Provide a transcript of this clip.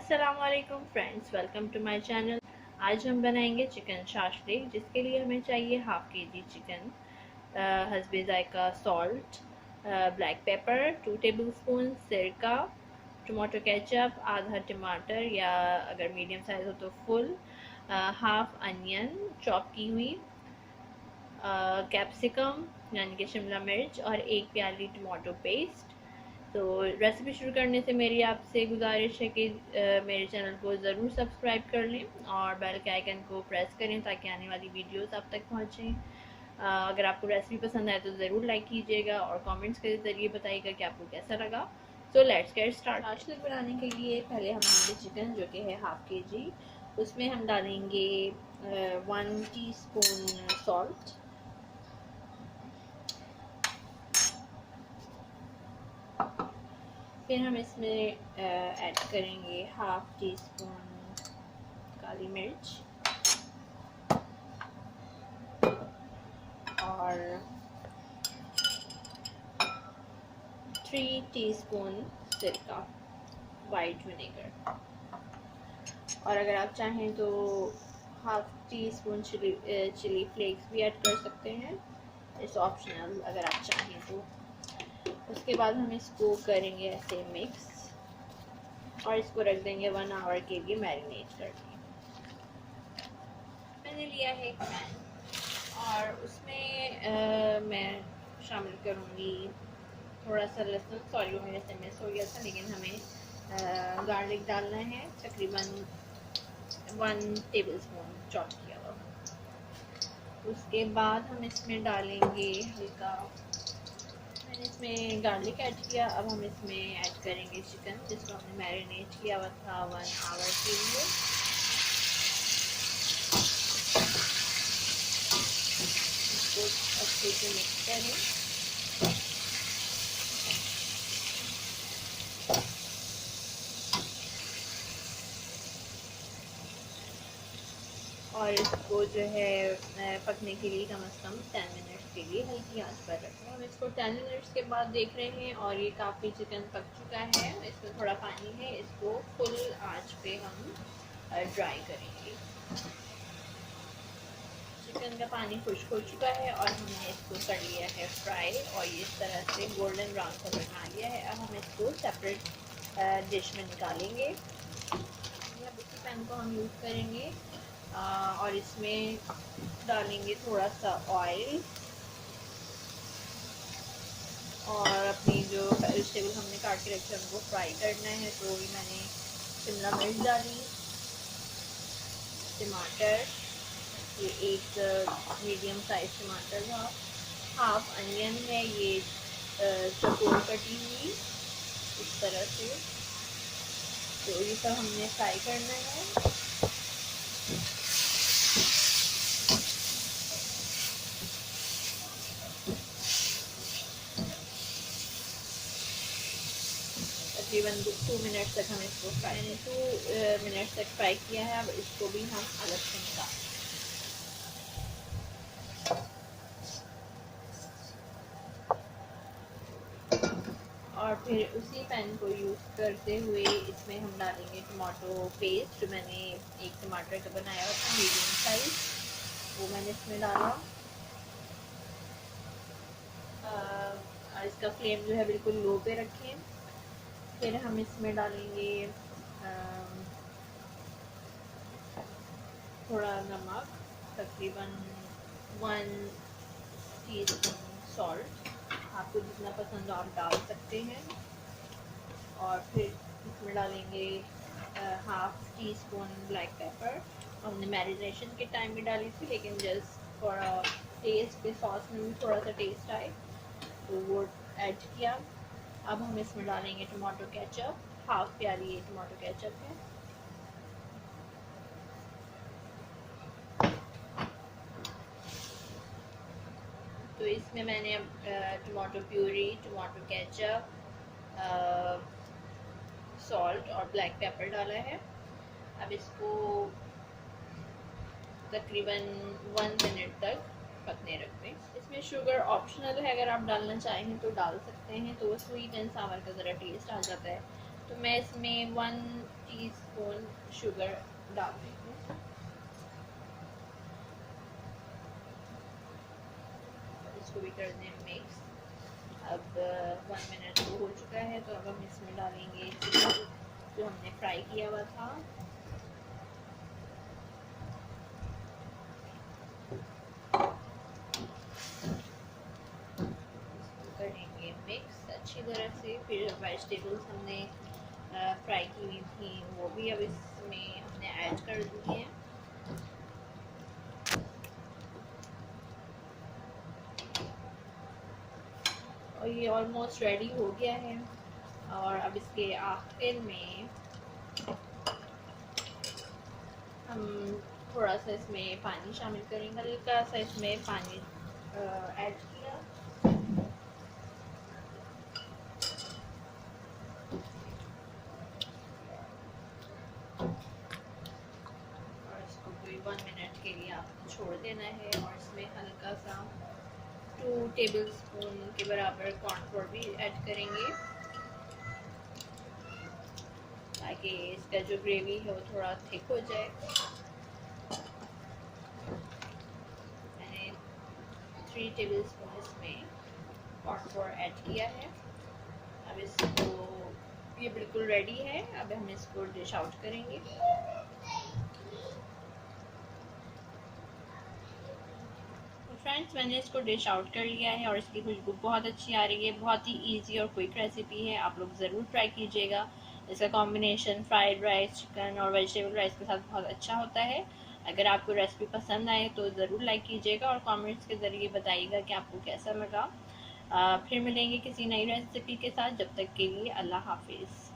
अस्सलामुअलैकुम friends, welcome to my channel. आज हम बनाएंगे चिकन शाशलिक, जिसके लिए हमें चाहिए हाफ के जी चिकन, हस्बे जायका सॉल्ट, ब्लैक पेपर, 2 टेबलस्पून सिरका, टमाटो केचप, आधा टमाटर या अगर मीडियम साइज हो तो फुल, हाफ अनियन चॉप की हुई, कैप्सिकम यानी कि शिमला मिर्च और 1 प्याली टमाटो पेस्ट। तो रेसिपी शुरू करने से मेरी आपसे गुजारिश है कि मेरे चैनल को ज़रूर सब्सक्राइब कर लें और बेल के आइकन को प्रेस करें ताकि आने वाली वीडियोस आप तक पहुँचें। अगर आपको रेसिपी पसंद आए तो ज़रूर लाइक कीजिएगा और कमेंट्स के ज़रिए बताइएगा कि आपको कैसा लगा। तो लेट्स गेट स्टार्ट। शाशलिक बनाने के लिए पहले हम लेंगे चिकन, जो कि है हाफ के जी। उसमें हम डालेंगे 1 टीस्पून सॉल्ट, फिर हम इसमें ऐड करेंगे हाफ टी स्पून काली मिर्च और 3 टीस्पून सिरका वाइट विनेगर, और अगर आप चाहें तो half teaspoon chilli flakes भी ऐड कर सकते हैं, इट्स ऑप्शनल अगर आप चाहें तो। उसके बाद हम इसको करेंगे ऐसे मिक्स और इसको रख देंगे 1 आवर के लिए मैरिनेट करके। मैंने लिया है एक पैन और उसमें मैं शामिल करूँगी थोड़ा सा लहसुन। सॉरी, वो मेरे से मिस हो गया था, लेकिन हमें गार्लिक डालना है तकरीबन 1 टेबलस्पून चॉप किया हुआ। उसके बाद हम इसमें डालेंगे हल्का, मैंने इसमें गार्लिक ऐड किया। अब हम इसमें ऐड करेंगे चिकन, जिसको हमने मैरिनेट किया हुआ था 1 आवर के लिए। इसको अच्छे से मिक्स करें और इसको जो है पकने के लिए कम से कम 10 मिनट्स के लिए हल्की आंच पर रखें। हम इसको 10 मिनट्स के बाद देख रहे हैं और ये काफ़ी चिकन पक चुका है। इसमें थोड़ा पानी है, इसको फुल आंच पे हम ड्राई करेंगे। चिकन का पानी खुश्क हो चुका है और हमने इसको कर लिया है फ्राई और ये इस तरह से गोल्डन ब्राउन कलर में आ गया है। अब हम इसको सेपरेट डिश में निकालेंगे। अब इसी पैन को हम यूज़ करेंगे और इसमें डालेंगे थोड़ा सा ऑयल और अपनी जो वेजिटेबल हमने काट के रखे उनको फ्राई करना है। तो ये मैंने शिमला मिर्च डाली, टमाटर, ये एक मीडियम साइज टमाटर था, हाफ अनियन है, ये चौकोर कटी हुई इस तरह से। तो ये सब हमने फ्राई करना है। तकरीबन 2 मिनट तक हम इसको फ्राई 2 मिनट तक फ्राई किया है। अब इसको भी हम अलग से निकाल, और फिर उसी पैन को यूज़ करते हुए इसमें हम डालेंगे टमाटो पेस्ट। जो मैंने एक टमाटर का बनाया हुआ था मीडियम साइज, वो मैंने इसमें डाला। इसका फ्लेम जो है बिल्कुल लो पे रखें। फिर हम इसमें डालेंगे थोड़ा नमक, तकरीबन 1 टीस्पून सॉल्ट, आपको जितना पसंद हो आप डाल सकते हैं। और फिर इसमें डालेंगे half tea spoon black pepper. हमने मैरिनेशन के टाइम में डाली थी, लेकिन जस्ट थोड़ा टेस्ट पे सॉस में भी थोड़ा सा टेस्ट आए तो वो ऐड किया। अब हम इसमें डालेंगे टमाटो केचप, हाफ प्याली ये टमाटो केचप है। तो इसमें मैंने tomato puree, tomato ketchup, salt और ब्लैक पेपर डाला है। अब इसको तकरीबन 1 मिनट तक पकने रख दें। इसमें शुगर ऑप्शनल है, अगर आप डालना चाहें तो डाल सकते हैं, तो वो स्वीट एंड सावर का ज़रा टेस्ट आ जाता है। तो मैं इसमें 1 टीस्पून शुगर डाल देंगे। इसको भी कर दें मिक्स। अब 1 मिनट हो चुका है, तो अब हम इसमें डालेंगे जो हमने फ्राई किया हुआ था। करेंगे मिक्स अच्छी तरह से। फिर वेजिटेबल्स हमने फ्राई की हुई थी वो भी अब इसमें हमने ऐड कर दी है। और ये ऑलमोस्ट रेडी हो गया है। और अब इसके आखिर में हम थोड़ा सा इसमें पानी शामिल करेंगे, हल्का सा इसमें पानी ऐड किया। और इसको कोई 1 मिनट के लिए आपको छोड़ देना है। और इसमें हल्का सा 2 टेबलस्पून के बराबर कॉर्नफ्लोर भी ऐड करेंगे, ताकि इसका जो ग्रेवी है वो थोड़ा थिक हो जाए। मैंने 3 टेबलस्पून इसमें कॉर्नफ्लोर ऐड किया है। अब इसको, ये बिल्कुल रेडी है। अब हम इसको डिश आउट करेंगे। फ्रेंड्स, मैंने इसको डिश आउट कर लिया है और इसकी खुशबू बहुत अच्छी आ रही है। बहुत ही इजी और क्विक रेसिपी है, आप लोग ज़रूर ट्राई कीजिएगा। इसका कॉम्बिनेशन फ्राइड राइस, चिकन और वेजिटेबल राइस के साथ बहुत अच्छा होता है। अगर आपको रेसिपी पसंद आए तो ज़रूर लाइक कीजिएगा और कमेंट्स के ज़रिए बताइएगा कि आपको कैसा लगा। फिर मिलेंगे किसी नई रेसिपी के साथ। जब तक के लिए अल्लाह हाफिज़।